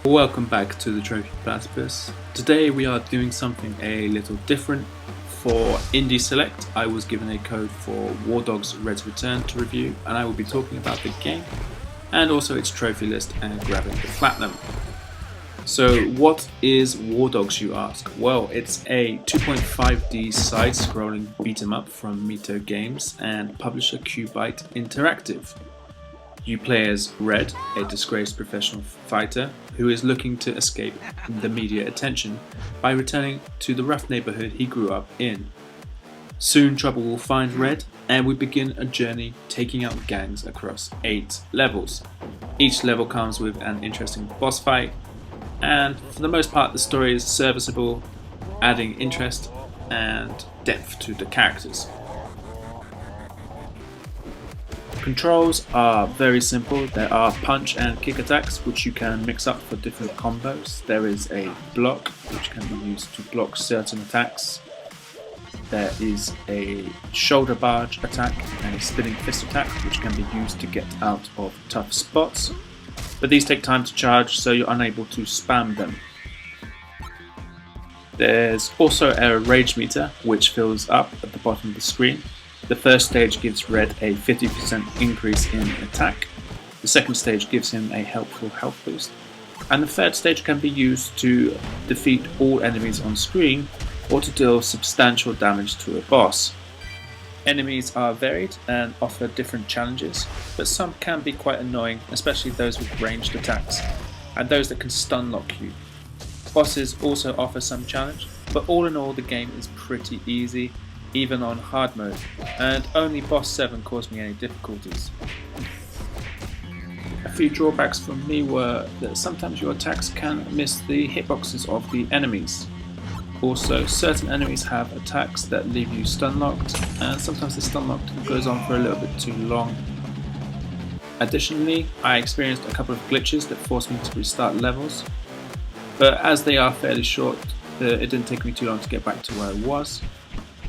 Welcome back to the Trophy Platypus. Today we are doing something a little different. For Indie Select, I was given a code for WarDogs Red's Return to review, and I will be talking about the game and also its trophy list and grabbing the platinum. So what is WarDogs, you ask? Well, it's a 2.5D side-scrolling beat-em-up from Mito Games and publisher Cubite Interactive. You play as Red, a disgraced professional fighter who is looking to escape the media attention by returning to the rough neighborhood he grew up in. Soon trouble will find Red, and we begin a journey taking out gangs across 8 levels. Each level comes with an interesting boss fight, and for the most part the story is serviceable, adding interest and depth to the characters. Controls are very simple. There are punch and kick attacks which you can mix up for different combos. There is a block which can be used to block certain attacks. There is a shoulder barge attack and a spinning fist attack which can be used to get out of tough spots. But these take time to charge, so you're unable to spam them. There's also a rage meter which fills up at the bottom of the screen. The first stage gives Red a 50% increase in attack, the second stage gives him a helpful health boost, and the third stage can be used to defeat all enemies on screen or to deal substantial damage to a boss. Enemies are varied and offer different challenges, but some can be quite annoying, especially those with ranged attacks and those that can stun lock you. Bosses also offer some challenge, but all in all the game is pretty easy, even on hard mode, and only boss 7 caused me any difficulties. A few drawbacks for me were that sometimes your attacks can miss the hitboxes of the enemies. Also, certain enemies have attacks that leave you stun locked, and sometimes the stun locked goes on for a little bit too long. Additionally, I experienced a couple of glitches that forced me to restart levels, but as they are fairly short, it didn't take me too long to get back to where I was.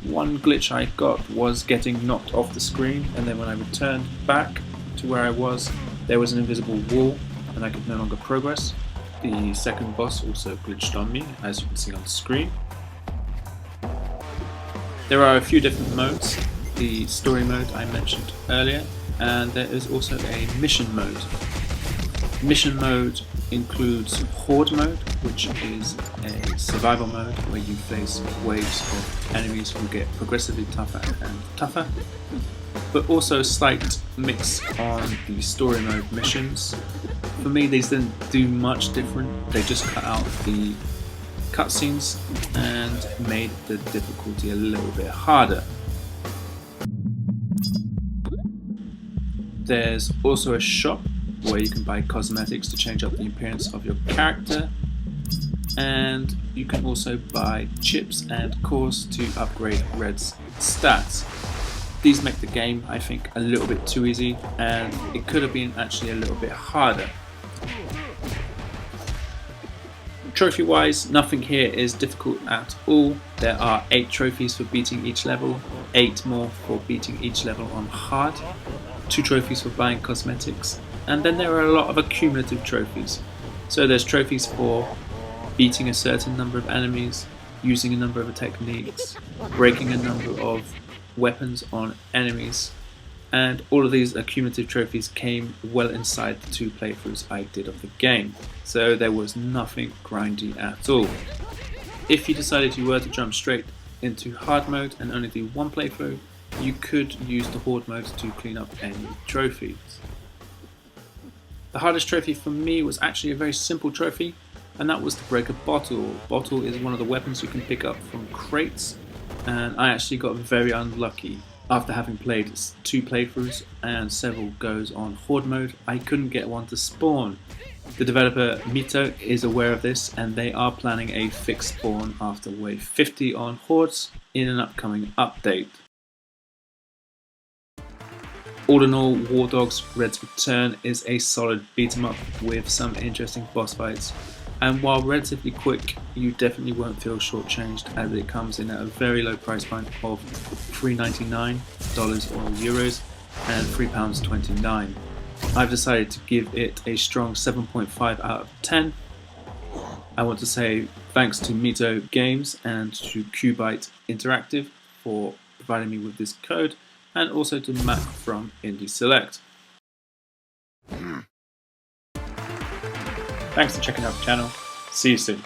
One glitch I got was getting knocked off the screen, and then when I returned back to where I was, there was an invisible wall and I could no longer progress. The second boss also glitched on me, as you can see on the screen. There are a few different modes. The story mode I mentioned earlier, and there is also a mission mode. Mission mode includes Horde mode, which is a survival mode where you face waves of enemies who get progressively tougher and tougher, but also a slight mix on the story mode missions. For me, these didn't do much different, they just cut out the cutscenes and made the difficulty a little bit harder. There's also a shop where you can buy cosmetics to change up the appearance of your character, and you can also buy chips and cores to upgrade Red's stats. These make the game, I think, a little bit too easy, and it could have been actually a little bit harder. Trophy wise, nothing here is difficult at all. There are 8 trophies for beating each level, 8 more for beating each level on hard, 2 trophies for buying cosmetics, and then there are a lot of accumulative trophies. So there's trophies for beating a certain number of enemies, using a number of techniques, breaking a number of weapons on enemies, and all of these accumulative trophies came well inside the 2 playthroughs I did of the game. So there was nothing grindy at all. If you decided you were to jump straight into hard mode and only do 1 playthrough, you could use the Horde mode to clean up any trophies. The hardest trophy for me was actually a very simple trophy, and that was to break a bottle. Bottle is one of the weapons you can pick up from crates, and I actually got very unlucky. After having played 2 playthroughs and several goes on Horde mode, I couldn't get one to spawn. The developer Mito is aware of this, and they are planning a fixed spawn after wave 50 on Hordes in an upcoming update. All in all, WarDogs Red's Return is a solid beat 'em up with some interesting boss fights, and while relatively quick, you definitely won't feel shortchanged as it comes in at a very low price point of $3.99 or euros and £3.29. I've decided to give it a strong 7.5 out of 10, I want to say thanks to Mito Games and to Qbyte Interactive for providing me with this code, and also to Matt from Indie Select. Thanks for checking out the channel. See you soon.